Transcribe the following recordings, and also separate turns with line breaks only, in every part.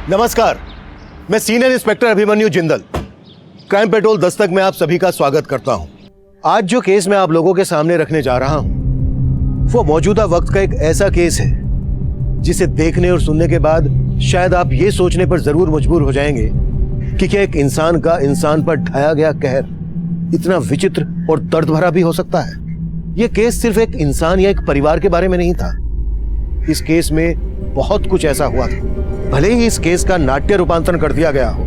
नमस्कार, मैं senior inspector Abhimanyu Jindal, crime petrol Dastak में आप सभी का स्वागत करता हूं। आज जो केस मैं आप लोगों के सामने रखने जा रहा हूं वो मौजूदा वक्त का एक ऐसा केस है जिसे देखने और सुनने के बाद शायद आप ये सोचने पर जरूर मजबूर हो जाएंगे कि क्या एक इंसान का इंसान पर ढाया गया कहर इतना विचित्र और दर्द भरा भी हो सकता है। यह केस सिर्फ एक इंसान या एक परिवार के बारे में नहीं था। इस केस में बहुत कुछ ऐसा हुआ था। भले ही इस केस का नाट्य रूपांतरण कर दिया गया हो,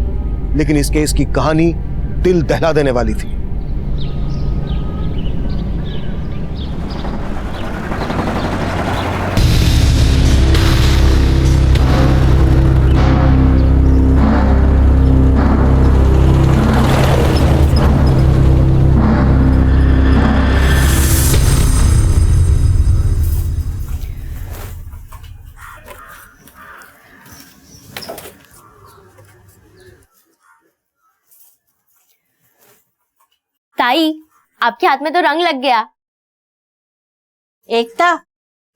लेकिन इस केस की कहानी दिल दहला देने वाली थी।
ताई, आपके हाथ में तो रंग लग गया।
एकता,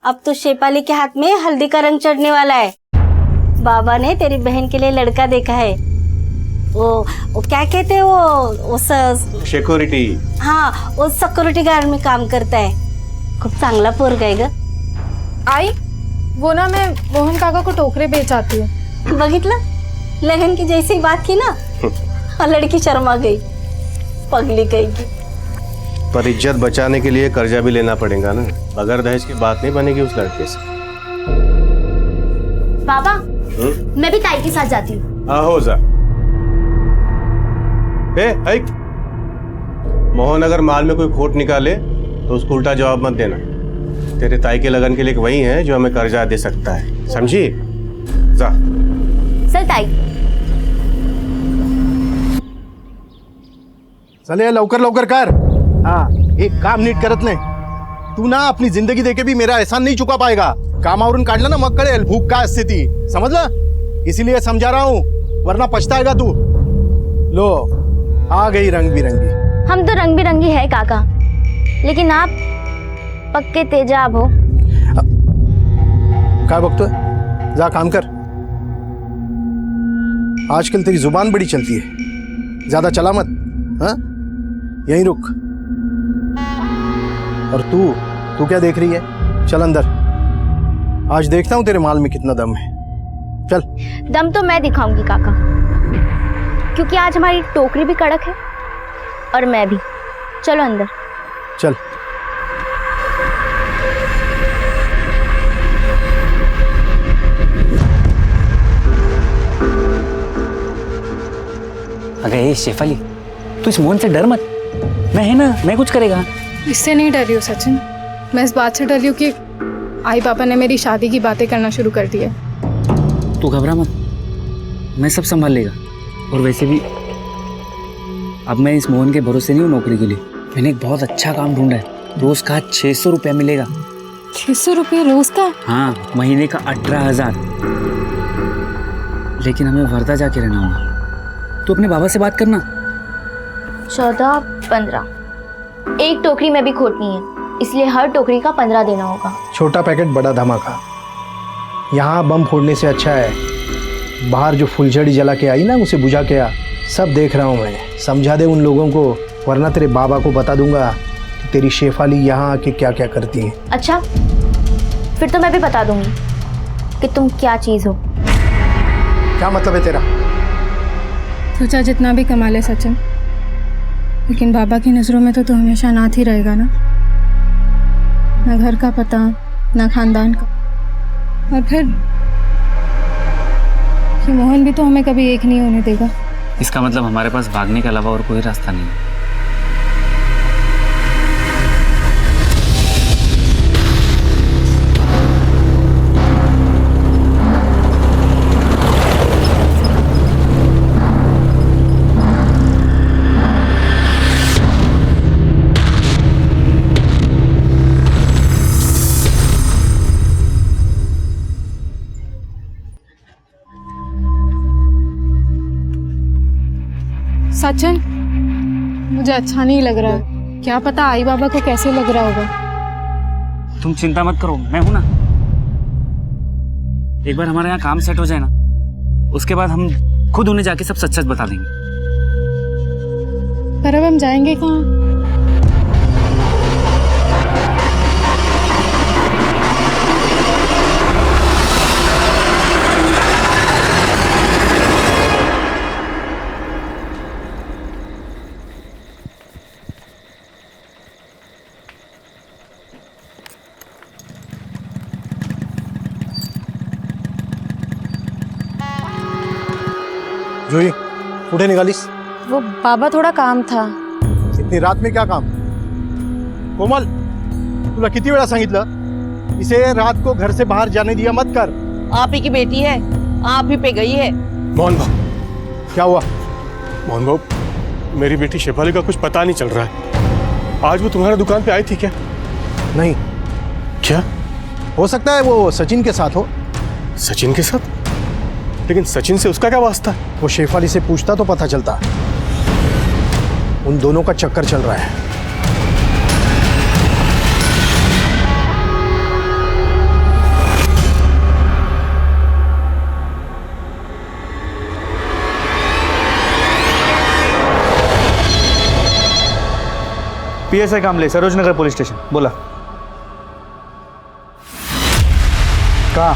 अब तो शेफाली के हाथ में हल्दी का रंग चढ़ने वाला है। बाबा ने तेरी बहन के लिए लड़का देखा है। वो क्या कहते हैं वो
सिक्योरिटी।
हाँ, वो सिक्योरिटी गार्ड में काम करता है। खूब चांगला पोरगा आहे ग।
आई, वो ना मैं मोहन काका को टोकरे बेच आती हूँ।
बघितलं, लगन की जैसी बात की ना, और लड़की शर्मा गई। पगली कहेगी।
पर इज्जत बचाने के लिए कर्जा भी लेना पड़ेगा ना। बगैर दहेज की बात नहीं बनेगी उस लड़के से।
पापा, मैं भी ताई के साथ जाती हूँ।
हो जा। हाइक। मोहन अगर माल में कोई खोट निकाले तो उसको उल्टा जवाब मत देना। तेरे ताई के लगन के लिए वही है जो हमें कर्जा दे सकता है, समझी? जा।
चल ताई।
चले लवकर लवकर कर। हाँ, एक काम नीट करत नाही। तू ना अपनी जिंदगी देके भी मेरा एहसान नहीं चुका पाएगा। कामावरून काढलं ना मग कळेल भूक काय असते ती, समझला? इसीलिए समझा रहा हूँ, वरना पछताएगा तू। लो, आ गई रंग बिरंगी।
हम तो रंग बिरंगी है काका, लेकिन आप पक्के तेजाब हो।
काय बघतोय? जा काम कर। आजकल तेरी जुबान बड़ी चलती है, ज्यादा चला मत। हाँ, यहीं रुक। और तू क्या देख रही है? चल अंदर, आज देखता हूं तेरे माल में कितना दम है। चल।
दम तो मैं दिखाऊंगी काका, क्योंकि आज हमारी टोकरी भी कड़क है और मैं भी। चलो अंदर।
चल।
अरे शेफाली, तू इस मोहन से डर मत। मैं है ना, मैं कुछ करेगा।
इससे नहीं डर रही हूँ सचिन, मैं इस बात से डर रही हूँ कि आई पापा ने मेरी शादी की बातें करना शुरू कर दी है।
तू घबरा मत, मैं सब संभाल लेगा। और वैसे भी अब मैं इस मोहन के भरोसे नहीं हूँ नौकरी के लिए। मैंने एक बहुत अच्छा काम ढूंढा है। रोज का 600 रुपया मिलेगा।
600 रुपये रोज का?
हाँ, महीने का 18,000। लेकिन हमें वर्धा जाके रहना होगा। तू अपने बाबा से बात करना।
14, 15। एक टोकरी में भी खोटनी है, इसलिए हर टोकरी का 15 देना होगा।
छोटा पैकेट बड़ा धमाका। यहाँ बम फोड़ने से अच्छा है बाहर जो फुलझड़ी जला के आई ना, उसे बुझा के आ। सब देख रहा हूँ मैं, समझा दे उन लोगों को, वरना तेरे बाबा को बता दूंगा कि तेरी शेफाली यहाँ आके क्या क्या करती है।
अच्छा, फिर तो मैं भी बता दूंगी कि तुम क्या चीज हो।
क्या मतलब है तेरा?
सोचा जितना भी कमा ले सचिन, लेकिन बाबा की नज़रों में तो तू हमेशा नाथ ही रहेगा ना। ना घर का पता, ना खानदान का। और फिर कि मोहन भी तो हमें कभी एक नहीं होने देगा।
इसका मतलब हमारे पास भागने के अलावा और कोई रास्ता नहीं है।
सचिन, मुझे अच्छा नहीं लग रहा है। क्या पता आई बाबा को कैसे लग रहा होगा।
तुम चिंता मत करो, मैं हूं ना। एक बार हमारे यहाँ काम सेट हो जाए ना, उसके बाद हम खुद उन्हें जाके सब सच सच बता देंगे।
पर अब हम जाएंगे कहाँ?
जोई कुठे निघालीस?
वो बाबा थोड़ा काम था।
इतनी रात में क्या काम? कोमल, तुला किती वेळा सांगितलं इसे रात को घर से बाहर जाने दिया मत कर।
आप ही की बेटी है, आप ही पे गई है।
मोहन भाऊ,
क्या हुआ?
मोहन भाऊ, मेरी बेटी शेफाली का कुछ पता नहीं चल रहा है। आज वो तुम्हारी दुकान पे आई थी क्या?
नहीं।
क्या?
हो सकता है वो सचिन के साथ हो।
सचिन के साथ? लेकिन सचिन से उसका क्या वास्ता?
वो शेफाली से पूछता तो पता चलता। उन दोनों का चक्कर चल रहा है।
PSI कामले, सरोजनगर पुलिस स्टेशन। बोला। कहाँ?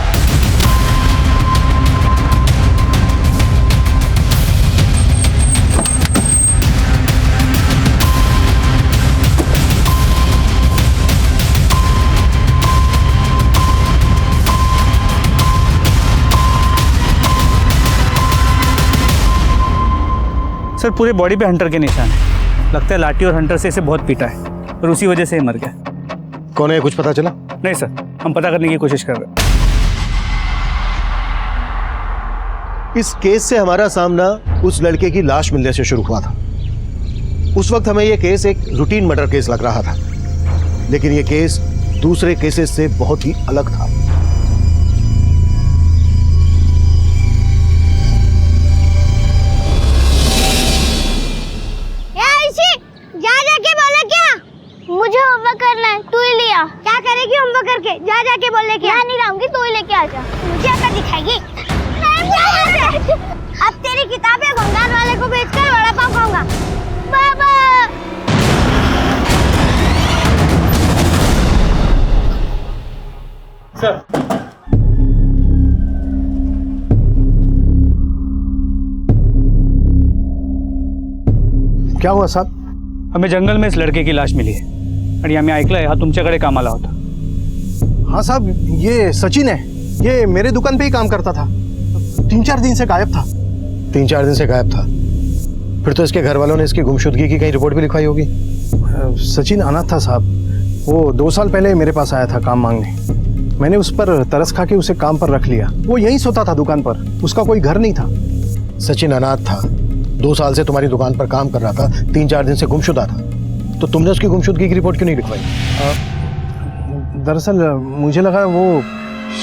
सर, पूरे बॉडी पे हंटर के निशान है। लगता है लाठी और हंटर से इसे बहुत पीटा है और उसी वजह से ये मर गया।
कौन है, कुछ पता चला?
नहीं सर, हम पता करने की कोशिश कर रहे हैं।
इस केस से हमारा सामना उस लड़के की लाश मिलने से शुरू हुआ था। उस वक्त हमें यह केस एक रूटीन मर्डर केस लग रहा था, लेकिन यह केस दूसरे केसेस से बहुत ही अलग था।
मुझे होमवर्क करना है, तू ही लिया। क्या करेगी होमवर्क करके? जा जाके बोल लेके आ। नहीं लाऊंगी, तू ही लेके आ जा। मुझे आकर दिखाएगी। अब तेरी किताबें भंगार वाले को बेचकर वड़ा पाव खाऊंगा। बाबा,
सर,
क्या हुआ साहब?
हमें जंगल में इस लड़के की लाश मिली है आणि आम्ही ऐकलंय हा तुमच्याकडे कामाला होता।
हाँ साहब, ये सचिन है। ये मेरे दुकान पे ही काम करता था। 3-4 दिन से गायब था।
3-4 दिन से गायब था? फिर तो इसके घर वालों ने इसकी गुमशुदगी की कहीं रिपोर्ट भी लिखवाई होगी।
सचिन अनाथ था साहब। वो 2 साल पहले मेरे पास आया था काम मांगने। मैंने उस पर तरस खा के उसे काम पर रख लिया। वो यहीं सोता था दुकान पर, उसका कोई घर नहीं था।
सचिन अनाथ था, 2 साल से तुम्हारी दुकान पर काम कर रहा था, 3-4 दिन से गुमशुदा था, तो तुमने उसकी गुमशुदगी की रिपोर्ट क्यों नहीं लिखवाई?
दरअसल मुझे लगा वो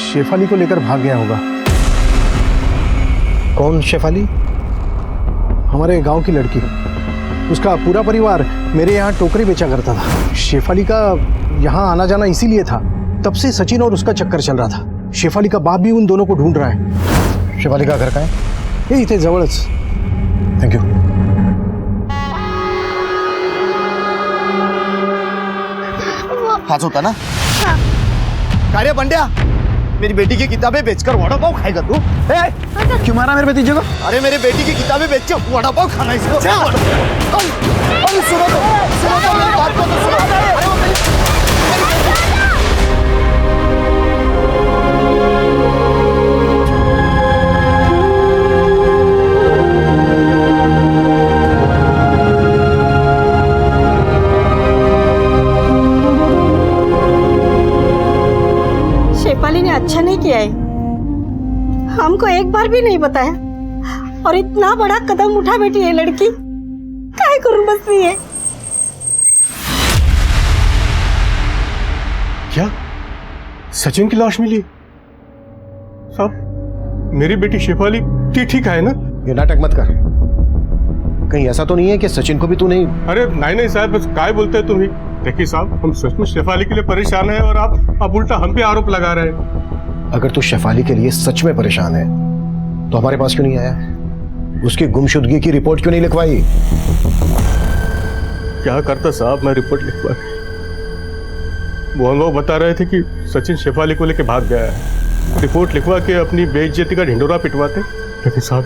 शेफाली को लेकर भाग गया होगा।
कौन शेफाली?
हमारे गांव की लड़की। उसका पूरा परिवार मेरे यहाँ टोकरी बेचा करता था। शेफाली का यहाँ आना जाना इसीलिए था। तब से सचिन और उसका चक्कर चल रहा था। शेफाली का बाप भी उन दोनों को ढूंढ रहा है।
शेफाली का घर कहाँ है?
ये इथे जवळच।
Thank you.
हाथ होता ना? कार्य बंड्या, मेरी बेटी की किताबें बेचकर वड़ा पाव खाएगा तू?
क्यों मारा मेरे भतीजे को?
अरे मेरे बेटी की किताबें बेच के वड़ा पाव खाना इसको। सुनो तो मेरी बात को तो सुनो। अरे वो
शेफाली ने अच्छा नहीं किया है, हमको एक बार भी नहीं बताया। और इतना बड़ा कदम उठा बैठी है लड़की, काय करूं बस नहीं है।
क्या सचिन की लाश मिली? साहब, मेरी बेटी शेफाली ठीक है ना?
ये नाटक मत कर। कहीं ऐसा तो नहीं है कि सचिन को भी तू नहीं?
अरे नहीं साहब, बस काय बोलते हैं तुम ही। देखिए साहब, हम सच में शेफाली के लिए परेशान हैं और आप उल्टा हम पे आरोप लगा रहे हैं।
अगर तू शेफाली के लिए सच में परेशान है तो हमारे पास क्यों नहीं आया? उसकी गुमशुदगी की रिपोर्ट क्यों नहीं लिखवाई?
क्या करता साहब, मैं रिपोर्ट लिखवा के। मोहन बाबू बता रहे थे कि सचिन शेफाली को लेके भाग गया है। रिपोर्ट लिखवा के अपनी बेइज्जती का ढिंडोरा पिटवाते। लेकिन साहब,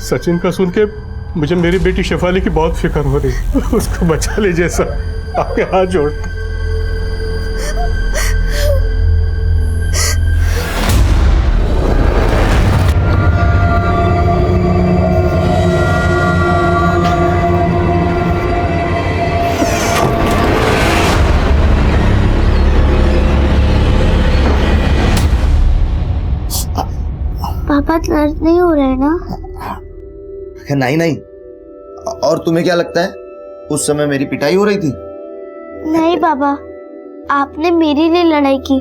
सचिन का सुन के मुझे मेरी बेटी शेफाली की बहुत फिक्र हो रही है। उसको बचा लीजिए सर, आपके हाथ जोड़ता।
पापा दर्द नहीं हो रहा है ना?
नहीं नहीं, और तुम्हें क्या लगता है उस समय मेरी पिटाई हो रही थी?
नहीं बाबा, आपने मेरे लिए लड़ाई की।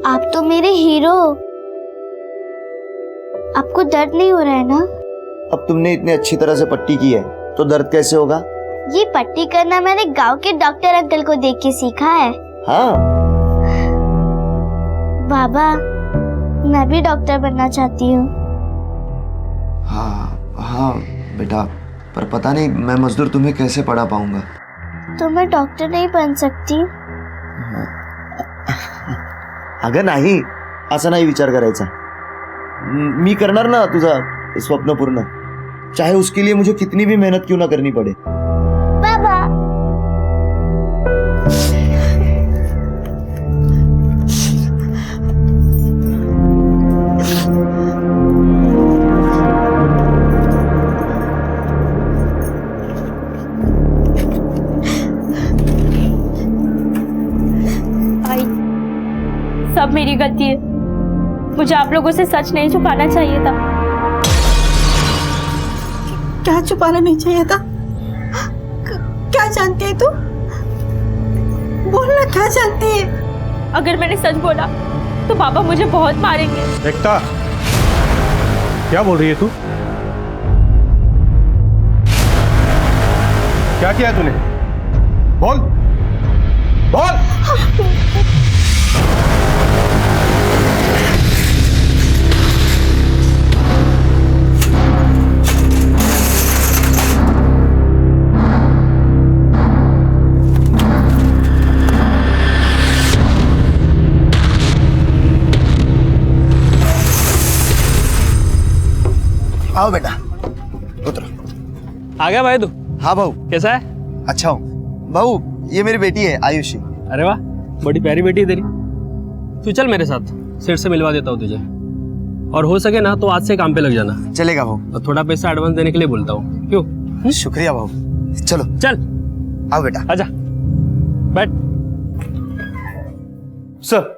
आप तो मेरे हीरो हो। आपको दर्द नहीं हो रहा है ना?
अब तुमने इतनी अच्छी तरह से पट्टी की है तो दर्द कैसे होगा?
ये पट्टी करना मैंने गांव के डॉक्टर अंकल को देख के सीखा है।
हाँ
बाबा, मैं भी डॉक्टर बनना चाहती हूँ।
हाँ बेटा, पर पता नहीं मैं मजदूर तुम्हें कैसे पढ़ा पाऊंगा।
तो मैं डॉक्टर नहीं बन सकती?
अगं नाही, असा नाही विचार करायचा। मी करणार ना तुझा स्वप्न पूर्ण, चाहे उसके लिए मुझे कितनी भी मेहनत क्यों ना करनी पड़े।
बाबा,
सब मेरी गलती है। मुझे आप लोगों से सच नहीं छुपाना चाहिए था।
क्या छुपाना नहीं चाहिए था? क्या जानती है तू? बोलना, क्या जानती है?
अगर मैंने सच बोला तो पापा मुझे बहुत मारेंगे।
एकता, क्या बोल रही है तू? क्या किया तूने? बोल बोल।
आओ बेटा, उतरो।
आ गया भाई तू?
हाँ बहू,
कैसा है?
अच्छा हूँ। बहू, ये मेरी बेटी है आयुषी।
अरे वाह, बड़ी प्यारी बेटी है तेरी। तू चल मेरे साथ, सेठ से मिलवा देता हूँ तुझे। और हो सके ना तो आज से काम पे लग जाना।
चलेगा बहू।
और थोड़ा पैसा एडवांस देने के लिए बोलता हूँ। क्यों?
शुक्रिया बहू। चलो
चल।
आओ बेटा।
आजा, बैठ।
सर,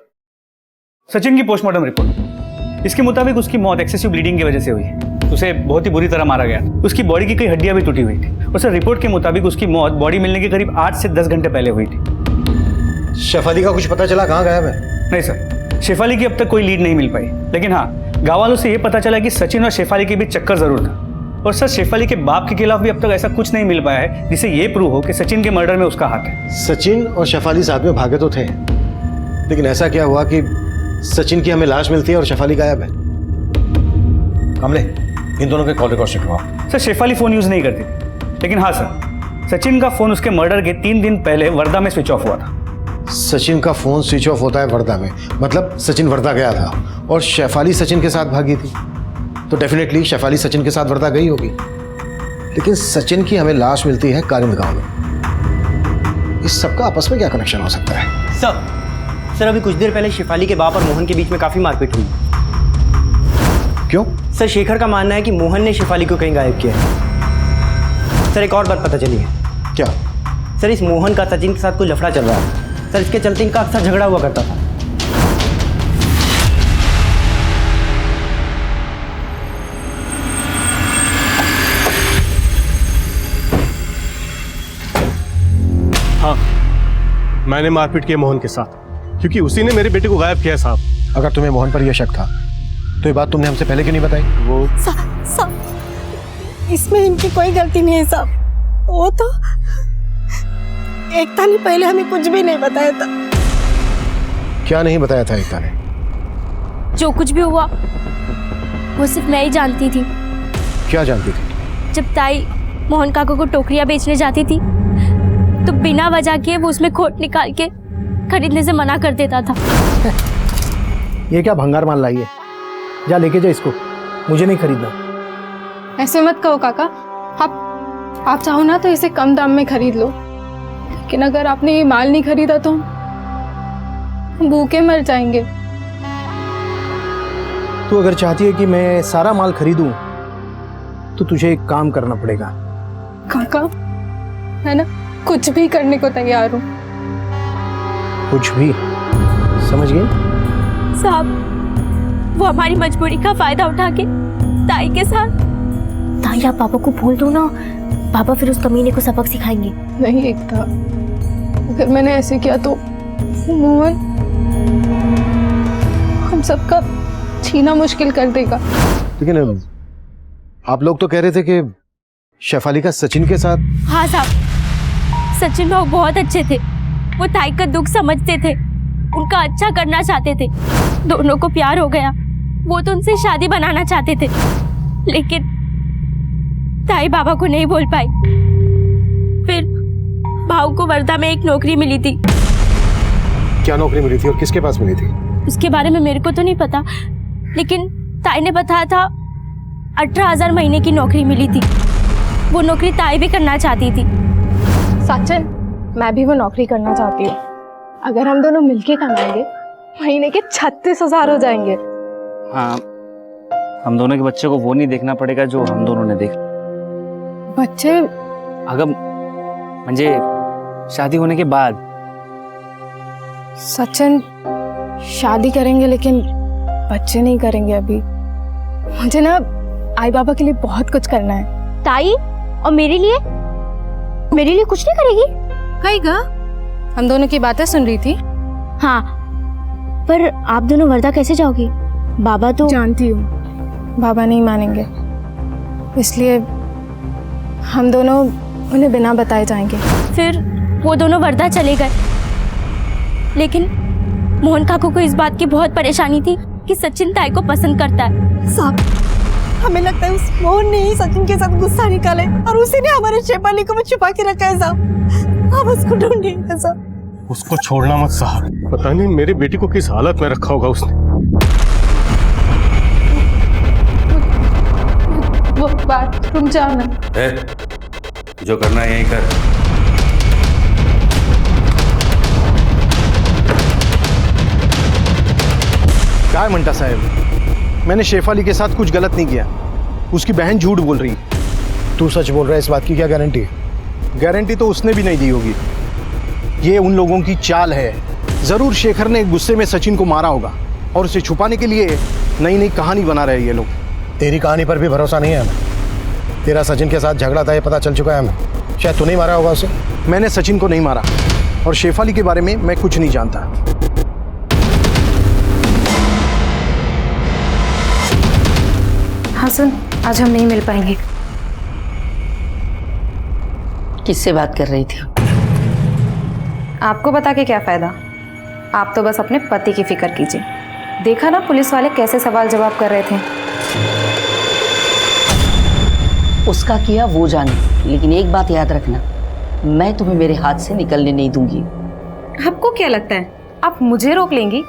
सचिन की पोस्टमार्टम रिपोर्ट, इसके मुताबिक उसकी मौत एक्सेसिव ब्लीडिंग की वजह से हुई। उसे बहुत ही बुरी तरह मारा गया। उसकी बॉडी की कई हड्डियां भी टूटी हुई थी। और सर, रिपोर्ट के मुताबिक उसकी मौत बॉडी मिलने के करीब 8 से 10 घंटे पहले हुई थी।
शेफाली का कुछ पता चला? कहाँ गायब है?
नहीं सर, शेफाली की अब तक कोई लीड नहीं मिल पाई। लेकिन हाँ, गाँव वालों से यह पता चला कि सचिन और शेफाली के बीच चक्कर जरूर था। और सर, शेफाली के बाप के खिलाफ भी अब तक ऐसा कुछ नहीं मिल पाया है जिससे ये प्रूव हो कि सचिन के मर्डर में उसका हाथ है।
सचिन और शेफाली साथ में भागे तो थे, लेकिन ऐसा क्या हुआ कि सचिन की हमें लाश मिलती है और शेफाली गायब है? कमले, इन दोनों के कॉल रिकॉर्ड चेक करवाओ।
सर, शेफाली फोन यूज नहीं करती थी, लेकिन हाँ सर, सचिन का फोन उसके मर्डर के 3 दिन पहले वर्धा में स्विच ऑफ हुआ था।
सचिन का फोन स्विच ऑफ होता है वर्धा में, मतलब सचिन वर्धा गया था और शेफाली सचिन के साथ भागी थी, तो डेफिनेटली शेफाली सचिन के साथ वर्धा गई होगी। लेकिन सचिन की हमें लाश मिलती है कारिंद गांव में। इस सबका आपस में क्या कनेक्शन हो सकता है?
सर अभी कुछ देर पहले शेफाली के बाप और मोहन के बीच में काफी मारपीट हुई।
क्यों?
सर, शेखर का मानना है कि मोहन ने शेफाली को कहीं गायब किया है। सर, एक और बात पता चली है।
क्या?
सर, इस मोहन का सचिन के साथ कोई लफड़ा चल रहा है। सर, इसके चलते इनका अक्सर झगड़ा हुआ करता था।
हाँ, मैंने मारपीट की मोहन के साथ, क्योंकि उसी ने मेरी बेटी को गायब किया साहब।
अगर तुम्हें मोहन पर यह शक था तो ये बात तुमने हमसे पहले क्यों नहीं बताई?
वो
इसमें इनकी कोई गलती नहीं है साहब। वो तो एकता ने पहले हमें कुछ भी नहीं बताया था।
क्या नहीं बताया था एकता ने?
जो कुछ भी हुआ
वो सिर्फ मैं ही जानती थी।
क्या जानती थी?
जब ताई मोहन काका को टोकरियां बेचने जाती थी तो बिना वजह के वो उसमें खोट निकाल के खरीदने से मना कर देता था।
ये क्या भंगार माल लाई है? जा लेके जा इसको, मुझे नहीं खरीदना।
ऐसे मत कहो काका, आप चाहो ना तो इसे कम दाम में खरीद लो, लेकिन अगर आपने ये माल नहीं खरीदा तो हम भूखे मर जाएंगे।
तू अगर चाहती है कि मैं सारा माल खरीदूं तो तुझे एक काम करना पड़ेगा।
काका, है ना, कुछ भी करने को तैयार हूँ।
कुछ भी? समझ गई?
साहब, वो हमारी मजबूरी का फायदा उठा के ताई के साथ। ताई आप पापा को बोल दो ना, पापा फिर उस कमीने को सबक सिखाएंगे।
नहीं एकता, अगर मैंने ऐसे किया तो मोहन हम सबका छीना मुश्किल कर देगा।
लेकिन आप लोग तो कह रहे थे कि शेफाली का सचिन के साथ।
हाँ साहब, सचिन भाव बहुत अच्छे थे। वो ताई का दुख समझते थे, उनका अच्छा करना चाहते थे। दोनों को प्यार हो गया, वो तो उनसे शादी बनाना चाहते थे, लेकिन ताई बाबा को नहीं बोल पाई। फिर भाव को वर्धा में एक नौकरी मिली थी।
क्या नौकरी मिली थी और किसके पास मिली थी?
उसके बारे में मेरे को तो नहीं पता, लेकिन ताई ने बताया था 18,000 महीने की नौकरी मिली थी। वो नौकरी ताई भी करना चाहती थी।
सचिन, मैं भी वो नौकरी करना चाहती हूँ। अगर हम दोनों मिलके कमाएंगे महीने के 36,000 हो जाएंगे।
हाँ, हम दोनों के बच्चे को वो नहीं देखना पड़ेगा जो हम दोनों ने देखा।
बच्चे?
अगर म्हणजे शादी होने के बाद।
सचिन, शादी करेंगे लेकिन बच्चे नहीं करेंगे अभी। मुझे ना आई बाबा के लिए बहुत कुछ करना है।
ताई और मेरे लिए कुछ नहीं करेगी?
कहेगा? हम दोनों की बातें सुन रही थी।
हाँ, पर आप दोनों वर्धा कैसे जाओगी? बाबा तो।
जानती हूँ बाबा नहीं मानेंगे, इसलिए हम दोनों उन्हें बिना बताए जाएंगे।
फिर वो दोनों वर्धा चले गए, लेकिन मोहन काकू को इस बात की बहुत परेशानी थी कि सचिन ताई को पसंद करता है।
साहब, हमें लगता है उस मोहन ने ही सचिन के साथ गुस्सा निकाले और उसी ने हमारे शेफाली को भी छुपा के रखा है साहब। आप उसको ढूंढिए साहब।
उसको छोड़ना मत साहब, पता नहीं मेरी बेटी को किस हालत में रखा होगा उसने।
वो बाथरूम जाना।
जो करना है यहीं कर।
क्या म्हणता साहब, मैंने शेफाली के साथ कुछ गलत नहीं किया। उसकी बहन झूठ बोल रही।
तू सच बोल रहा है, इस बात की क्या गारंटी है?
गारंटी तो उसने भी नहीं दी होगी। ये उन लोगों की चाल है। जरूर शेखर ने गुस्से में सचिन को मारा होगा और उसे छुपाने के लिए नई नई कहानी बना रहे ये लोग।
तेरी कहानी पर भी भरोसा नहीं है हमें। तेरा सचिन के साथ झगड़ा था, ये पता चल चुका है हमें। शायद तू नहीं मारा होगा उसे।
मैंने सचिन को नहीं मारा और शेफाली के बारे में मैं कुछ नहीं जानता।
हाँ सुन, आज हम नहीं मिल पाएंगे।
किससे बात कर रही थी?
आपको बता के क्या फायदा, आप तो बस अपने पति की फिक्र कीजिए। देखा ना पुलिस वाले कैसे सवाल जवाब कर रहे थे।
उसका किया वो जाने, लेकिन एक बात याद रखना, मैं तुम्हें मेरे हाथ से निकलने नहीं दूंगी।
आपको क्या लगता है आप मुझे रोक लेंगी?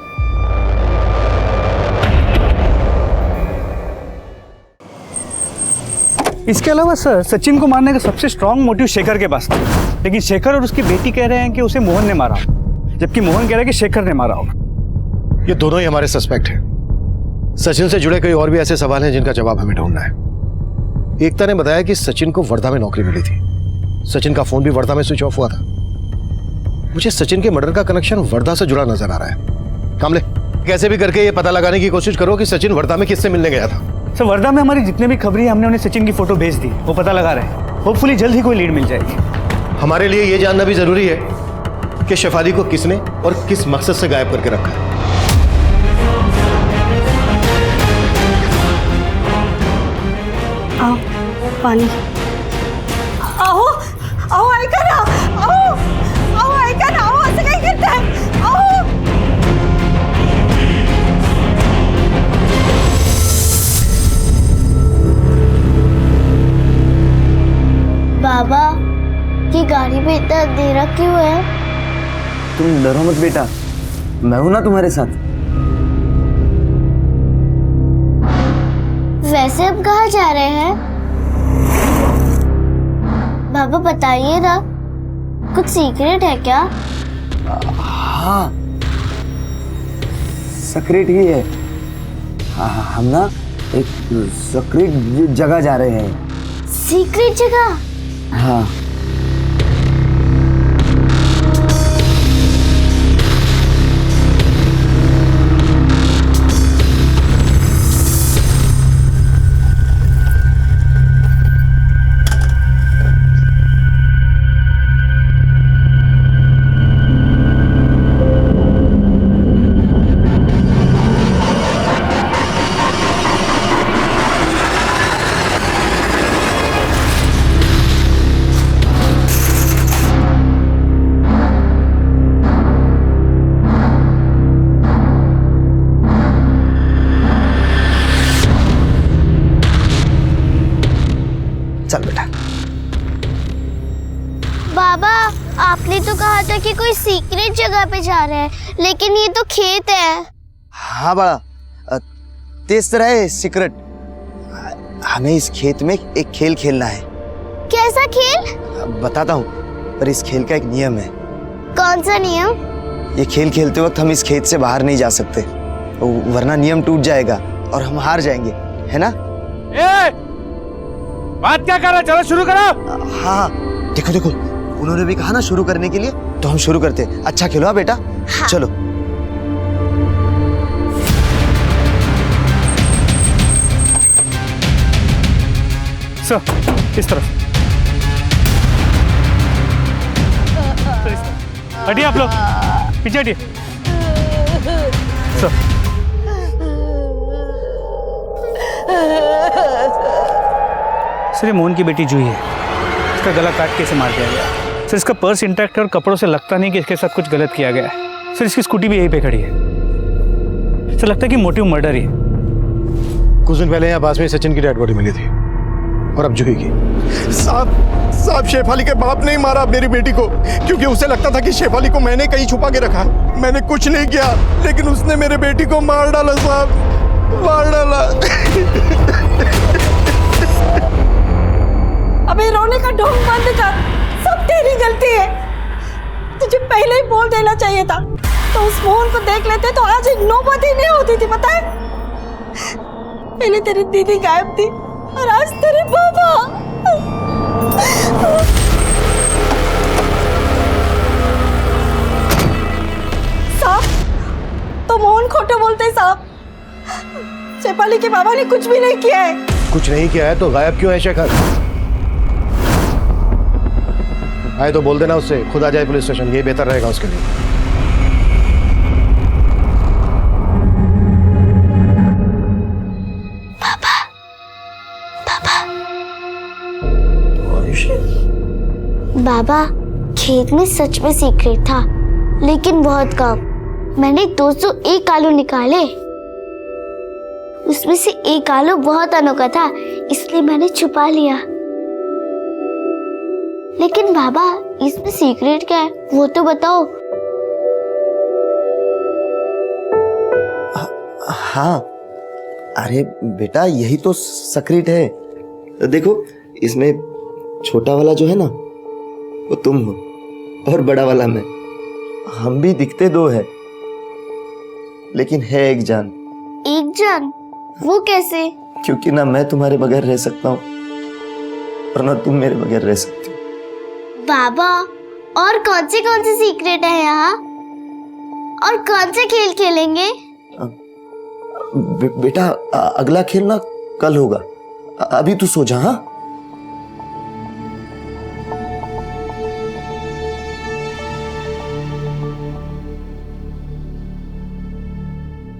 इसके अलावा सर, सचिन को मारने का सबसे स्ट्रांग मोटिव शेखर के पास था, लेकिन शेखर और उसकी बेटी कह रहे हैं कि उसे मोहन ने मारा, जबकि मोहन कह रहा है कि शेखर ने मारा होगा।
ये दोनों ही हमारे सस्पेक्ट हैं। सचिन से जुड़े कई और भी ऐसे सवाल हैं जिनका जवाब हमें ढूंढना है। एकता ने बताया कि सचिन को वर्धा में नौकरी मिली थी। सचिन का फोन भी वर्धा में स्विच ऑफ हुआ था। मुझे सचिन के मर्डर का कनेक्शन वर्धा से जुड़ा नजर आ रहा है। कामले, कैसे भी करके ये पता लगाने की कोशिश करो कि सचिन वर्धा में किससे मिलने गया था।
सर, वर्धा में हमारी जितने भी खबरें हमने उन्हें सचिन की फोटो भेज दी, वो पता लगा रहे हैं। होपफुली जल्द ही कोई लीड मिल जाएगी।
हमारे लिए ये जानना भी जरूरी है कि शेफाली को किसने और किस मकसद से गायब करके रखा है।
आओ पानी। आओ आओ, ऐका ना, आओ आओ, ऐका ना, आओ, असं काय करताय? आओ
तुम डरो मत बेटा, मैं हूं ना तुम्हारे साथ।
वैसे अब कहाँ जा रहे हैं? बाबा बताइए ना, कुछ सीक्रेट है क्या?
हाँ, सीक्रेट ही है। हाँ, हम ना एक सीक्रेट जगह जा रहे हैं।
सीक्रेट जगह?
हाँ। चल बेटा।
बाबा, आपने तो कहा था कि कोई सीक्रेट जगह पे जा रहे हैं, लेकिन ये तो खेत है।
हाँ बड़ा, तेज तरह है सीक्रेट। हमें इस खेत में एक खेल खेलना है।
कैसा खेल?
बताता हूँ, पर इस खेल का एक नियम है।
कौन सा नियम?
ये खेल खेलते वक्त हम इस खेत से बाहर नहीं जा सकते, वरना नियम टूट जाएगा और हम हार जाएंगे, है ना?
बात क्या कर रहा है? चलो शुरू करो।
हाँ, देखो देखो, उन्होंने भी कहा ना शुरू करने के लिए, तो हम शुरू करते। अच्छा खेलो हाँ बेटा। हाँ। चलो।
सर, इस तरफ। हटिए आप लोग, पीछे हटिए। सर, ये मोहन की बेटी जूही है। इसका गला काट के इसे मार दिया गया। सर, इसका पर्स इंटैक्ट है और कपड़ों से लगता नहीं कि इसके साथ कुछ गलत किया गया है। सर, इसकी स्कूटी भी यहीं पे खड़ी है। सर, लगता है कि मोटिव मर्डर ही है।
कुछ दिन पहले यहाँ पास में सचिन की डेड बॉडी मिली थी, और अब जूही की।
साहब शेफाली के बाप ने ही मारा मेरी बेटी को, क्योंकि उसे लगता था कि शेफाली को मैंने कहीं छुपा के रखा है। मैंने कुछ नहीं किया, लेकिन उसने मेरे बेटी को मार डाला साहब, मार डाला।
अबे रोने का ढोंग बंद कर, सब तेरी गलती है। तुझे पहले ही बोल देना चाहिए था, तो उस मोहन को देख लेते तो आज नौबत ही नहीं होती थी, पता है? पहले तेरी दीदी गायब थी और आज तेरे बाबा। साहब, तो मोहन खोटे बोलते हैं साहब। शेफाली के बाबा ने कुछ भी नहीं किया है।
कुछ नहीं किया है तो गायब क्यों है शेखर? आए तो बोल देना उससे, खुद आ जाए पुलिस स्टेशन, ये बेहतर रहेगा उसके लिए।
पापा, पापा, बाबा, खेत में सच में सीक्रेट था, लेकिन बहुत कम। मैंने 201 आलू निकाले, उसमें से एक आलू बहुत अनोखा था, इसलिए मैंने छुपा लिया। लेकिन बाबा, इसमें सीक्रेट क्या है, वो तो बताओ।
हाँ, अरे बेटा, यही तो सीक्रेट है। देखो, इसमें छोटा वाला जो है ना, वो तुम हो, और बड़ा वाला मैं। हम भी दिखते दो है, लेकिन है एक जान।
एक जान? वो कैसे?
क्योंकि ना मैं तुम्हारे बगैर रह सकता हूँ, और ना तुम मेरे बगैर रह सकती हो।
बाबा, और कौन सी सीक्रेट है यहाँ? और कौन से खेल खेलेंगे?
बेटा, अगला खेल ना कल होगा, अभी तू सो जा। हाँ,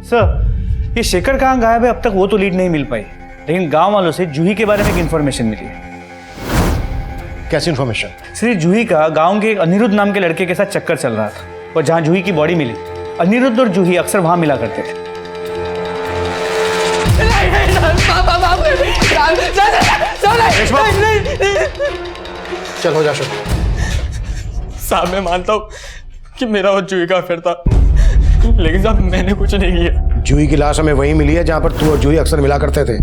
सर, ये शेखर कहाँ गायब है अब तक वो तो लीड नहीं मिल पाई, लेकिन गांव वालों से जूही के बारे में एक इन्फॉर्मेशन मिली है।
कैसी इन्फॉर्मेशन?
श्री जूही का गांव के एक अनिरुद्ध नाम के लड़के के साथ चक्कर चल रहा था, और जहां जूही की बॉडी मिली, अनिरुद्ध और जूही अक्सर वहां मिला करते थे।
चल हो जा शुरू।
साहब, मैं मानता हूँ
कि मेरा और जूही का अफेयर था, लेकिन साहब मैंने कुछ नहीं किया।
जूही की लाश हमें वहीं मिली है जहां पर तू और जूही अक्सर मिला करते थे।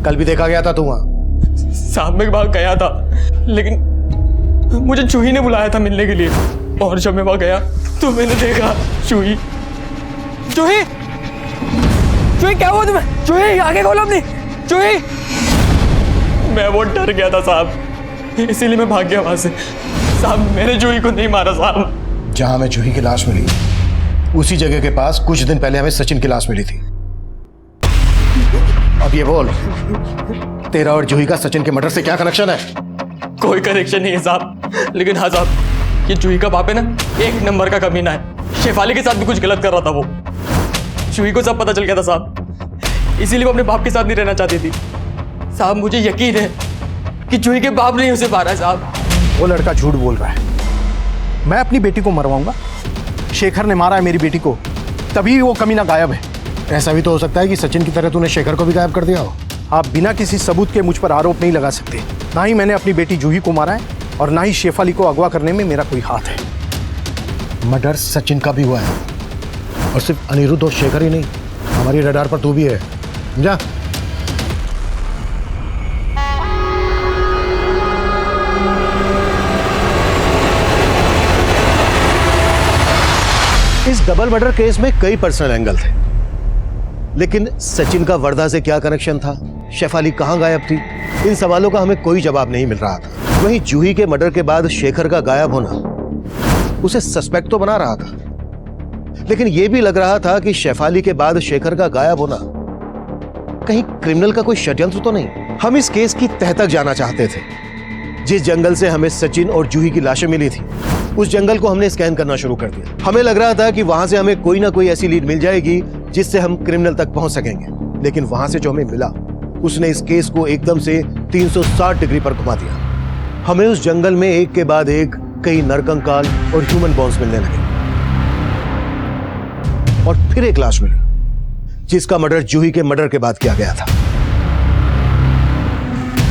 कल भी देखा गया था तू वहां।
साहब मैं वहां गया था, लेकिन मुझे जूही ने बुलाया था मिलने के लिए, और जब मैं वहां गया तो मैंने देखा जूही। जूही, जूही क्या हुआ तुम्हें? जूही आगे खोलो अपनी। जूही, मैं बहुत डर गया था साहब, इसीलिए मैं भाग गया वहां से। साहब मैंने जूही को नहीं मारा साहब।
जहां हमें जूही की लाश मिली उसी जगह के पास कुछ दिन पहले हमें सचिन की लाश मिली थी। अब ये बोल, तेरा और जूही का सचिन के मर्डर से क्या कनेक्शन है?
कोई कनेक्शन नहीं है साहब, लेकिन हाँ साहब, ये जूही का बाप है ना, एक नंबर का कमीना है। शेफाली के साथ भी कुछ गलत कर रहा था वो। जूही को सब पता चल गया था साहब, इसीलिए वो अपने बाप के साथ नहीं रहना चाहती थी। साहब मुझे यकीन है कि जूही के बाप ने उसे मारा है साहब।
वो लड़का झूठ बोल रहा है। मैं अपनी बेटी को मरवाऊंगा? शेखर ने मारा है मेरी बेटी को, तभी वो कमीना गायब है।
ऐसा भी तो हो सकता है कि सचिन की तरह तूने शेखर को भी गायब कर दिया हो।
आप बिना किसी सबूत के मुझ पर आरोप नहीं लगा सकते। ना ही मैंने अपनी बेटी जूही को मारा है और ना ही शेफाली को अगवा करने में मेरा कोई हाथ है।
मर्डर सचिन का भी हुआ है, और सिर्फ अनिरुद्ध और शेखर ही नहीं, हमारी रडार पर तू भी है, समझा? इस डबल मर्डर केस में कई पर्सनल एंगल थे, लेकिन सचिन का वर्धा से क्या कनेक्शन था, शेफाली कहां गायब थी, इन सवालों का हमें कोई जवाब नहीं मिल रहा था। वहीं जूही के मर्डर के बाद शेखर का गायब होना उसे सस्पेक्ट तो बना रहा था, लेकिन यह भी लग रहा था कि शेफाली के बाद शेखर का गायब होना कहीं क्रिमिनल का कोई षड्यंत्र तो नहीं। हम इस केस की तह तक जाना चाहते थे। जिस जंगल से हमें सचिन और जूही की लाशें मिली थी, उस जंगल को हमने स्कैन करना शुरू कर दिया। हमें लग रहा था कि वहां से हमें कोई ना कोई ऐसी लीड मिल जाएगी जिससे हम क्रिमिनल तक पहुंच सकेंगे, लेकिन वहां से जो हमें मिला उसने इस केस को एकदम से 360 डिग्री पर घुमा दिया। हमें उस जंगल में एक के बाद एक कई नरकंकाल और ह्यूमन बॉन्स मिलने लगे, और फिर एक लाश मिली जिसका मर्डर जूही के मर्डर के बाद किया गया था।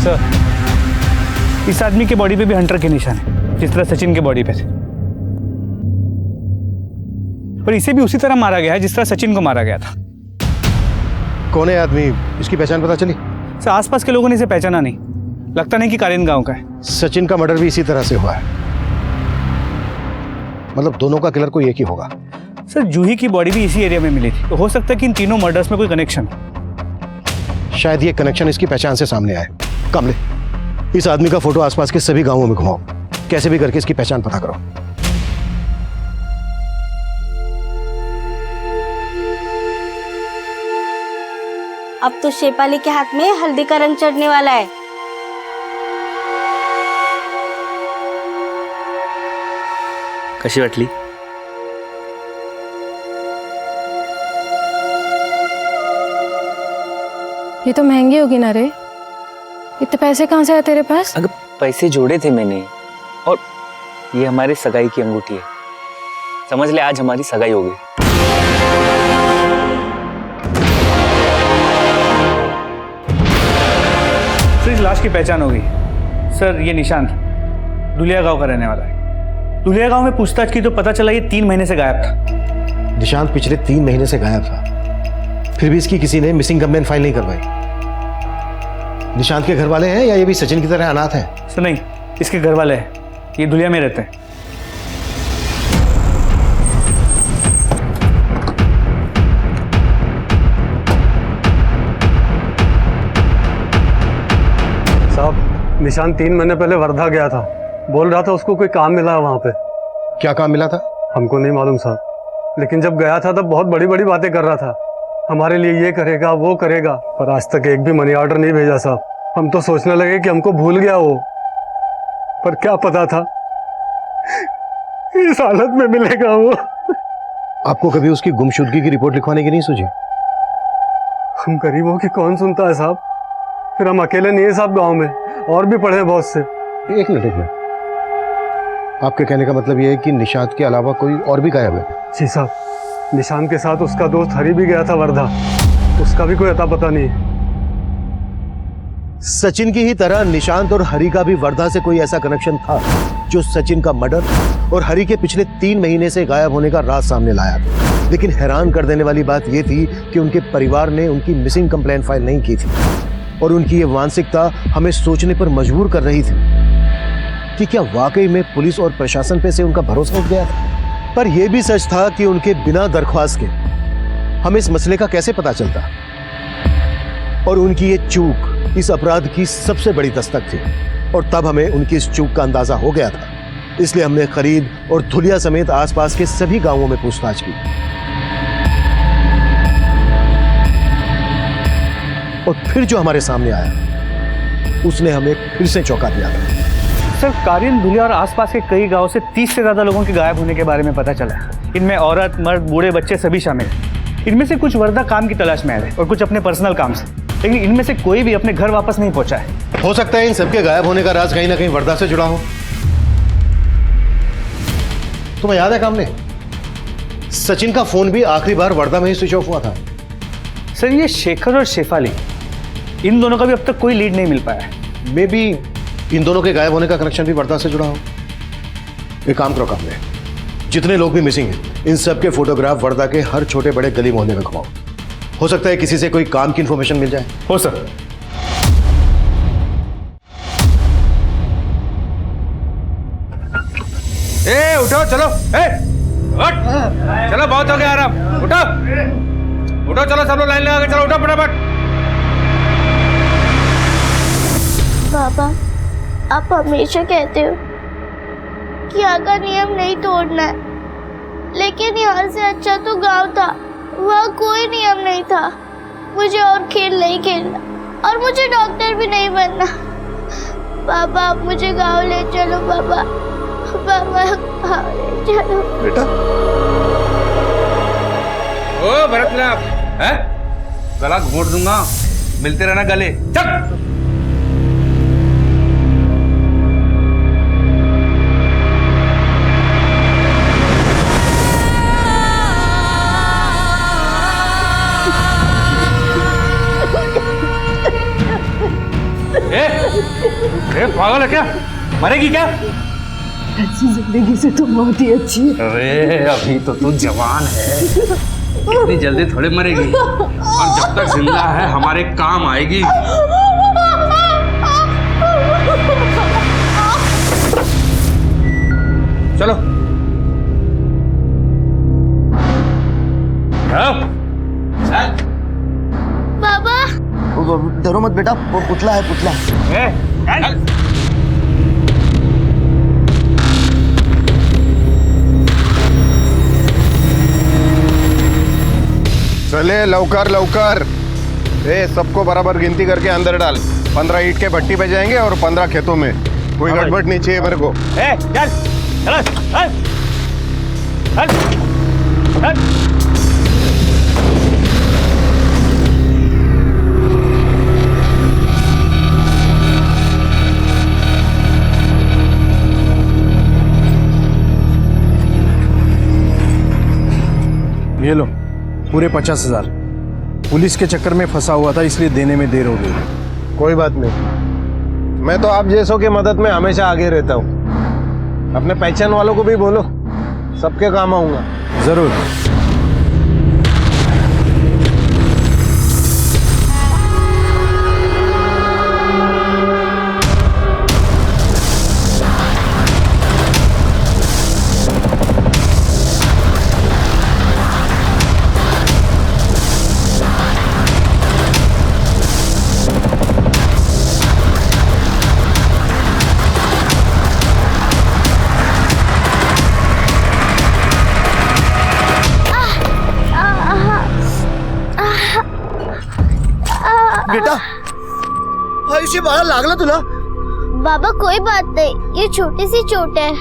सर, इस आदमी के बॉडी पे भी हंटर के निशान है, जिस तरह सचिन के बॉडी पे थे, और इसे भी उसी तरह मारा गया है जिस तरह सचिन को मारा गया था।
कौन है आदमी? इसकी पहचान पता चली?
सर, आसपास के लोगों ने इसे पहचाना नहीं, लगता नहीं कि कालीन गांव का है।
सचिन का मर्डर भी इसी तरह से हुआ है, मतलब दोनों का किलर कोई एक ही होगा।
सर, जूही की बॉडी भी इसी एरिया में मिली थी, तो हो सकता है कि इन तीनों मर्डर्स में कोई कनेक्शन।
शायद ये कनेक्शन इसकी पहचान से सामने आए। कमले, इस आदमी का फोटो आसपास के सभी गांवों में घुमाओ, कैसे भी करके इसकी पहचान पता करो।
अब तो शेफाली के हाथ में हल्दी का रंग चढ़ने वाला है।
कशी वाटली?
ये तो महंगी होगी ना रे, इतने पैसे कहाँ से आए तेरे पास?
अगर पैसे जोड़े थे मैंने, और ये हमारे सगाई की अंगूठी है, समझ ले आज हमारी सगाई हो गई।
सर, इस लाश की पहचान हो गई। सर, ये निशांत दुलिया गांव का रहने वाला है। दुलिया गांव में पूछताछ की तो पता चला ये 3 महीने से गायब था।
निशांत पिछले 3 महीने से गायब था, फिर भी इसकी किसी ने मिसिंग कंप्लेंट फाइल नहीं करवाई। निशांत के घर वाले हैं या ये भी सचिन की तरह अनाथ हैं?
सर नहीं, इसके घर वाले हैं, ये दुलिया में रहते हैं।
साहब, निशांत 3 महीने पहले वर्धा गया था, बोल रहा था उसको कोई काम मिला है वहां पे।
क्या काम मिला था?
हमको नहीं मालूम साहब, लेकिन जब गया था तब बहुत बड़ी बड़ी बातें कर रहा था, हमारे लिए ये करेगा वो करेगा, पर आज तक एक भी मनी ऑर्डर नहीं भेजा साहब। हम तो सोचने लगे कि हमको भूल गया वो, पर क्या पता था इस हालत में मिलेगा वो।
आपको कभी उसकी गुमशुदगी की रिपोर्ट लिखवाने की नहीं सूझी?
हम गरीबों की कौन सुनता है साहब, फिर हम अकेले नहीं है साहब गांव में, और भी पढ़े बहुत से।
एक मिनट, आपके कहने का मतलब यह है कि निशांत के अलावा कोई और भी गायब है?
जी साहब, निशांत के साथ उसका दोस्त हरी भी गया था वर्धा, उसका भी कोई अता पता नहीं।
सचिन की ही तरह निशांत और हरी का भी वर्धा से कोई ऐसा कनेक्शन था जो सचिन का मर्डर और हरी के पिछले 3 महीने से गायब होने का राज सामने लाया था। लेकिन हैरान कर देने वाली बात यह थी कि उनके परिवार ने उनकी मिसिंग कंप्लेंट फाइल नहीं की थी और उनकी ये मानसिकता हमें सोचने पर मजबूर कर रही थी कि क्या वाकई में पुलिस और प्रशासन पे से उनका भरोसा उठ गया था। पर यह भी सच था कि उनके बिना दरख्वास्त के हमें इस मसले का कैसे पता चलता, और उनकी ये चूक इस अपराध की सबसे बड़ी दस्तक थी और तब हमें उनकी इस चूक का अंदाजा हो गया था। इसलिए हमने खरीद और धुलिया समेत आसपास के सभी गांवों में पूछताछ की और फिर जो हमारे सामने आया उसने हमें फिर से चौंका दिया था।
सर, कारियन, धुलिया और आसपास के कई गांवों से 30 से ज्यादा लोगों के गायब होने के बारे में पता चला है। इनमें औरत, मर्द, बूढ़े, बच्चे सभी शामिल हैं। इनमें से कुछ वर्दा काम की तलाश में आए और कुछ अपने पर्सनल काम से, लेकिन इनमें से कोई भी अपने घर वापस नहीं पहुंचा है।
हो सकता है इन सबके गायब होने का राज कहीं ना कहीं वर्दा से जुड़ा हो। तुम्हें याद है कामने, सचिन का फोन भी आखिरी बार वर्दा में ही स्विच ऑफ हुआ था।
सर, ये शेखर और शेफाली, इन दोनों का भी अब तक कोई लीड नहीं मिल पाया है।
मे बी इन दोनों के गायब होने का कनेक्शन भी वर्दा से जुड़ा हो। एक काम करो कामने, जितने लोग भी मिसिंग हैं इन सब के फोटोग्राफ वर्दा के हर छोटे बड़े गली मोहल्ले में घुमाओ। हो सकता है किसी से कोई काम की इंफॉर्मेशन मिल जाए।
हो सर।
ए उठो, चलो, उठ, चलो, बहुत हो गया आराम, उठो, उठो, चलो सब लोग लाइन लगा के चलो, उठो फटाफट।
बाबा, आप हमेशा कहते हो कि यहाँ का नियम नहीं तोड़ना है, लेकिन यहाँ से अच्छा तो गांव था, वहाँ कोई नियम नहीं था। मुझे और खेल नहीं खेलना और मुझे डॉक्टर भी नहीं बनना। बाबा, आप मुझे गांव ले चलो। बाबा, बाबा, गांव ले चलो।
बेटा,
ओ भरतलाल, हैं? गला घोट दूंगा, मिलते रहना गले, चल। ए, पागल है क्या? मरेगी क्या?
ऐसी जिंदगी से तो बहुत ही अच्छी है।
अरे अभी तो तू जवान है, इतनी जल्दी थोड़े मरेगी, और जब तक जिंदा है हमारे काम आएगी। चलो,
बाबा,
डरो मत बेटा, वो पुतला है, पुतला।
चले लवकर लवकर। सबको बराबर गिनती करके अंदर डाल। 15 ईंट के भट्टी पे जाएंगे और 15 खेतों में। कोई गड़बड़ नहीं चाहिए मेरे को।
चल, चल, चल, चल।
ये लो, पूरे 50,000। पुलिस के चक्कर में फंसा हुआ था, इसलिए देने में देर हो गई। कोई बात नहीं, मैं तो आप जैसों की मदद में हमेशा आगे रहता हूँ। अपने पहचान वालों को भी बोलो, सबके काम आऊंगा जरूर।
बेटा, आयुष्य बाहर लागला तुला?
बाबा, कोई बात नहीं, ये छोटी सी चोट है।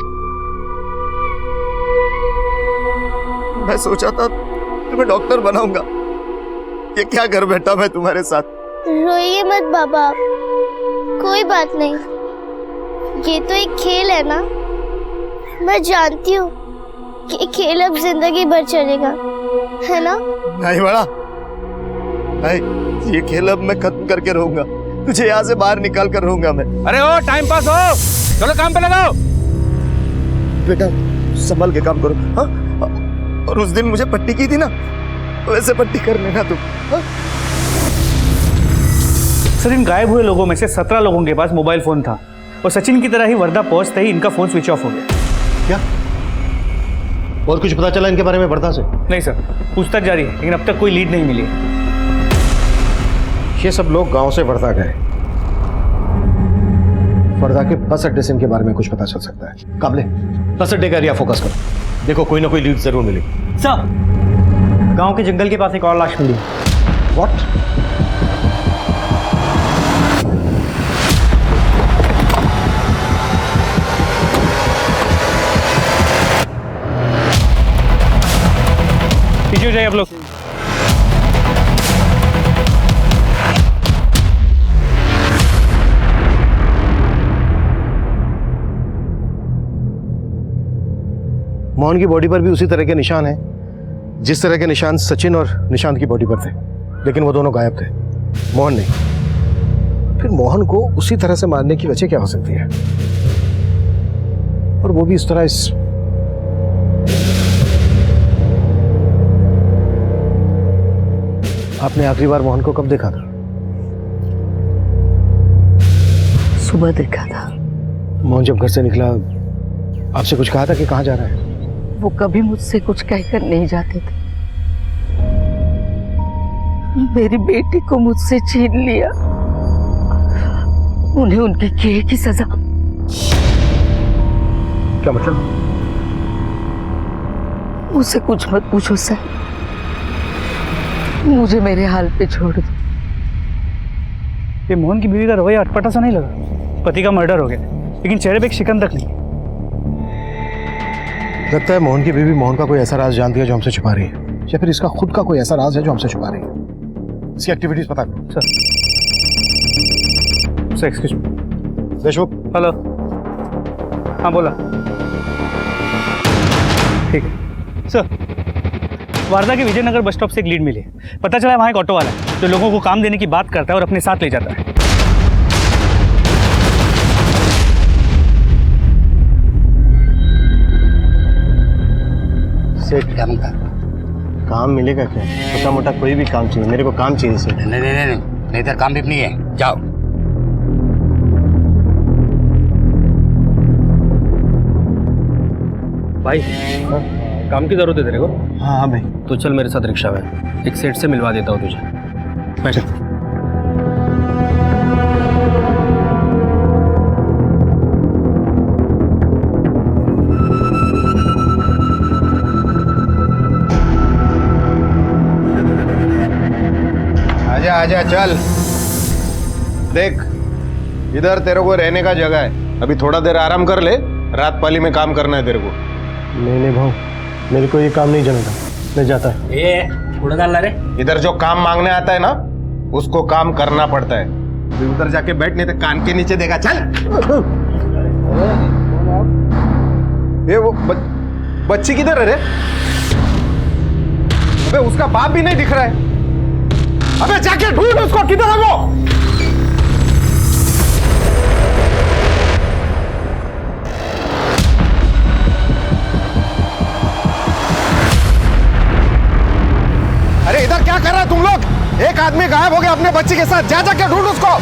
मैं सोचा था तुम्हें डॉक्टर बनाऊंगा, ये क्या कर बैठा मैं तुम्हारे साथ।
रोइए मत बाबा, कोई बात नहीं, ये तो एक खेल है ना। मैं जानती हूँ कि खेल अब जिंदगी भर चलेगा, है ना?
नहीं बड़ा, नहीं, ये खेल अब मैं खत्म करके रहूंगा। तुझे यहाँ से बाहर निकाल कर रहूंगा मैं।
अरे ओ, टाइम पास हो, चलो काम पे लगाओ।
बेटा संभल के काम करो, हाँ? और उस दिन मुझे पट्टी की थी ना, वैसे पट्टी कर लेना तुम, हाँ?
सर, इन गायब हुए लोगों में से 17 लोगों के पास मोबाइल फोन था और सचिन की तरह ही वर्धा पहुंचते ही इनका फोन स्विच ऑफ हो गया।
क्या और कुछ पता चला इनके बारे में वर्धा से?
नहीं सर, पूछताछ जारी है लेकिन अब तक कोई लीड नहीं मिली है।
ये सब लोग गांव से वर्धा गए। वर्धा के बस अड्डे से इनके बारे में कुछ पता चल सकता है। काबले, बस अड्डे का एरिया फोकस करो, देखो कोई ना कोई लीड जरूर मिलेगी।
सर, गांव के जंगल के पास एक और लाश मिली।
व्हाट?
पीछे हो जाइए आप लोग।
मोहन की बॉडी पर भी उसी तरह के निशान हैं जिस तरह के निशान सचिन और निशांत की बॉडी पर थे, लेकिन वो दोनों गायब थे, मोहन नहीं। फिर मोहन को उसी तरह से मारने की वजह क्या हो सकती है, और वो भी इस तरह? इस आपने आखिरी बार मोहन को कब देखा था?
सुबह देखा था।
मोहन जब घर से निकला आपसे कुछ कहा था कि कहाँ जा रहा है?
वो कभी मुझसे कुछ कहकर नहीं जाते थे। मेरी बेटी को मुझसे छीन लिया, उन्हें उनके किए की सजा।
क्या मतलब?
मुझसे कुछ मत पूछो सर, मुझे मेरे हाल पे छोड़ दो।
ये मोहन की बीवी का रवैया अटपटा सा नहीं लगा? पति का मर्डर हो गया लेकिन चेहरे पे एक शिकन तक नहीं।
लगता है मोहन की बीवी मोहन का कोई ऐसा राज जानती है जो हमसे छुपा रही है, या फिर इसका खुद का कोई ऐसा राज है जो हमसे छुपा रही है। इसकी एक्टिविटीज पता करो।
Sir excuse me.
Deshmukh.
Hello. हाँ बोला। ठीक है सर, वारदा के विजयनगर बस स्टॉप से एक लीड मिली है। पता चला वहाँ एक ऑटो वाला है जो लोगों को काम देने की बात करता है और अपने साथ ले जाता है।
सेठ, काम मिलेगा क्या? छोटा मोटा कोई भी काम चाहिए, मेरे को काम चाहिए सेठ।
नहीं इधर काम भी नहीं है, जाओ।
भाई, काम की जरूरत है तेरे को?
हाँ भाई।
तो चल मेरे साथ रिक्शा में, एक सेठ से मिलवा देता हूँ तुझे। बैठ।
आजा आजा चल। देख, इधर तेरे को रहने का जगह है, अभी थोड़ा देर आराम कर ले, रात पाली में काम करना है तेरे को।
नहीं भाऊ, मेरे को ये काम नहीं चलता, मैं जाता है।
ये कूड़ा डाल रहे?
इधर जो काम मांगने आता है ना, उसको काम करना पड़ता है। उधर जाके बैठ, नहीं तो कान के नीचे देगा। चल। ये वो बच्ची किधर है रे? अबे उसका बाप भी नहीं दिख रहा है। अबे जाके ढूंढ उसको, किधर है वो? अरे इधर क्या कर रहा है तुम लोग? एक आदमी गायब हो गया अपने बच्ची के साथ, जा जाके ढूंढ उसको।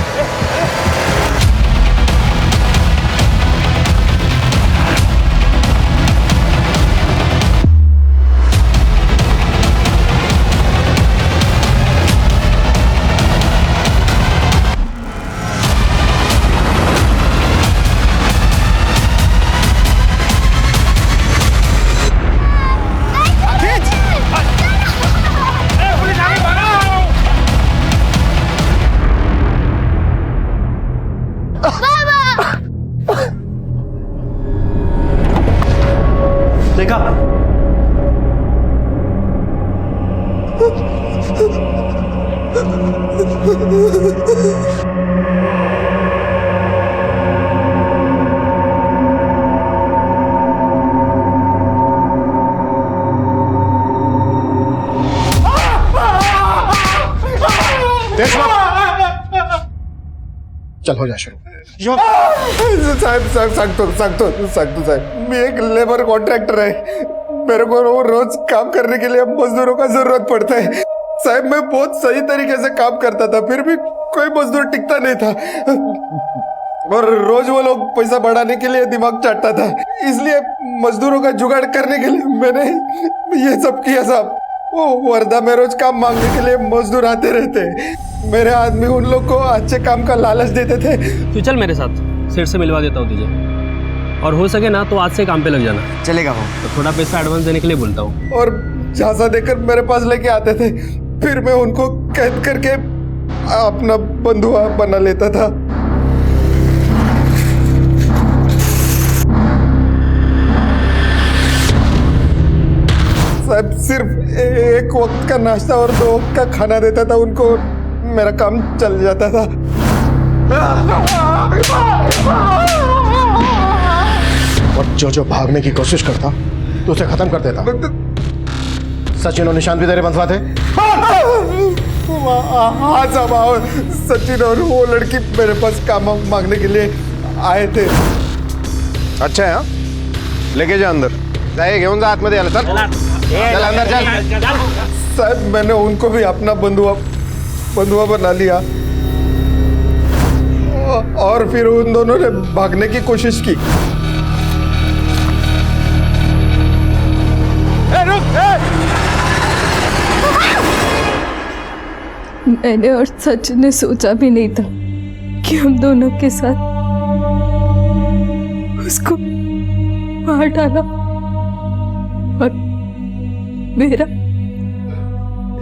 देखा?
चल हो जा शुरू।
साहेब सांगतो साहेब, मैं एक लेबर कॉन्ट्रैक्टर है, मेरे को रोज काम करने के लिए मजदूरों का जरूरत पड़ता है साहब। मैं बहुत सही तरीके से काम करता था, फिर भी कोई मजदूर टिकता नहीं था और रोज वो लोग पैसा बढ़ाने के लिए दिमाग चाटता था, इसलिए मजदूरों का जुगाड़ करने के लिए मैंने ये सब किया साहब। वो वर्धा में रोज काम मांगने के लिए मजदूर आते रहते, मेरे आदमी उन लोग को अच्छे काम का लालच देते थे।
तू चल मेरे साथ, सेठ से मिलवा देता हूँ तुझे, और हो सके ना तो आज से काम पे लग जाना।
चलेगा वो।
तो थोड़ा पैसा एडवांस देने के लिए बोलता हूँ।
और झांसा देकर मेरे पास लेके आते थे, फिर मैं उनको कैद करके अपना बंधुआ बना लेता था। साहब सिर्फ एक वक्त का नाश्ता और 2 वक्त का खाना देता था उनको, मेरा काम चल जाता था।
और जो भागने की कोशिश करता तो उसे खत्म कर देता। सचिन और निशांत भी तेरे बंधुआ थे?
हाँ साहब, सचिन और वो लड़की मेरे पास काम मांगने के लिए आए थे।
अच्छा है, लेके जा अंदर, जाए घेऊन जा आतमध्ये आला, चल अंदर चल।
साहब मैंने उनको भी अपना बंधुआ बना लिया और फिर उन दोनों ने भागने की कोशिश की।
मैंने और सचिन ने सोचा भी नहीं था कि हम दोनों के साथ उसको मार डाला और मेरा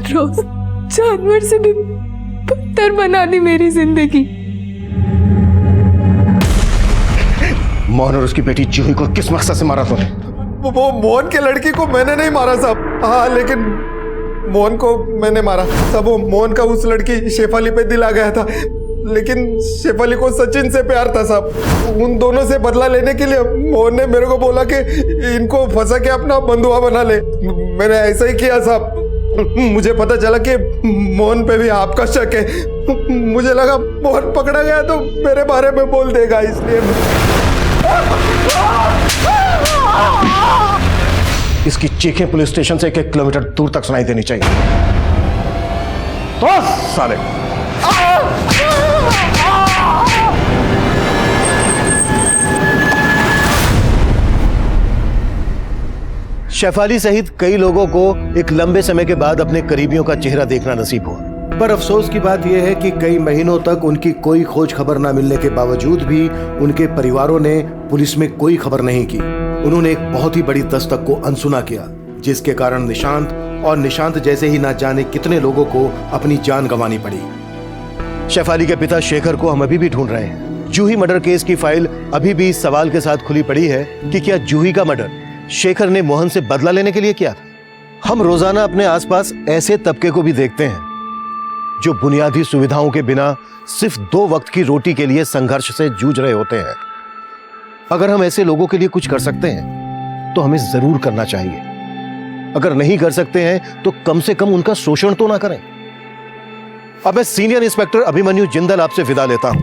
रोज जानवर से भी बदतर बना दी मेरी जिंदगी।
मोहन और उसकी बेटी जूही को किस मकसद से मारा तूने?
वो मोहन के लड़की को मैंने नहीं मारा साहब। हाँ लेकिन मोहन को मैंने मारा साहब। वो मोहन का उस लड़की शेफाली पे दिल आ गया था, लेकिन शेफाली को सचिन से प्यार था साहब। उन दोनों से बदला लेने के लिए मोहन ने मेरे को बोला कि इनको फंसा के अपना बंधुआ बना ले। मैंने ऐसा ही किया साहब। मुझे पता चला कि मोहन पे भी आपका शक है। मुझे लगा मोहन पकड़ा गया तो मेरे बारे में बोल देगा, इसलिए
इसकी चीखें पुलिस स्टेशन से 1 किलोमीटर दूर तक सुनाई देनी चाहिए। तो साले शेफाली सहित कई लोगों को एक लंबे समय के बाद अपने करीबियों का चेहरा देखना नसीब हुआ, पर अफसोस की बात यह है कि कई महीनों तक उनकी कोई खोज खबर न मिलने के बावजूद भी उनके परिवारों ने पुलिस में कोई खबर नहीं की। उन्होंने एक बहुत ही बड़ी दस्तक को अनसुना किया, जिसके कारण निशांत जैसे ही ना जाने कितने लोगों को अपनी जान गंवानी पड़ी। शेफाली के पिता शेखर को हम अभी भी ढूंढ रहे हैं। जूही मर्डर केस की फाइल अभी भी इस सवाल के साथ खुली पड़ी है कि क्या जूही का मर्डर शेखर ने मोहन से बदला लेने के लिए किया था। हम रोजाना अपने आसपास ऐसे तबके को भी देखते हैं जो बुनियादी सुविधाओं के बिना सिर्फ 2 वक्त की रोटी के लिए संघर्ष से जूझ रहे होते हैं। अगर हम ऐसे लोगों के लिए कुछ कर सकते हैं तो हमें जरूर करना चाहिए। अगर नहीं कर सकते हैं तो कम से कम उनका शोषण तो ना करें। अब मैं सीनियर इंस्पेक्टर अभिमन्यु जिंदल आपसे विदा लेता हूं।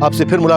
आपसे फिर मुलाकात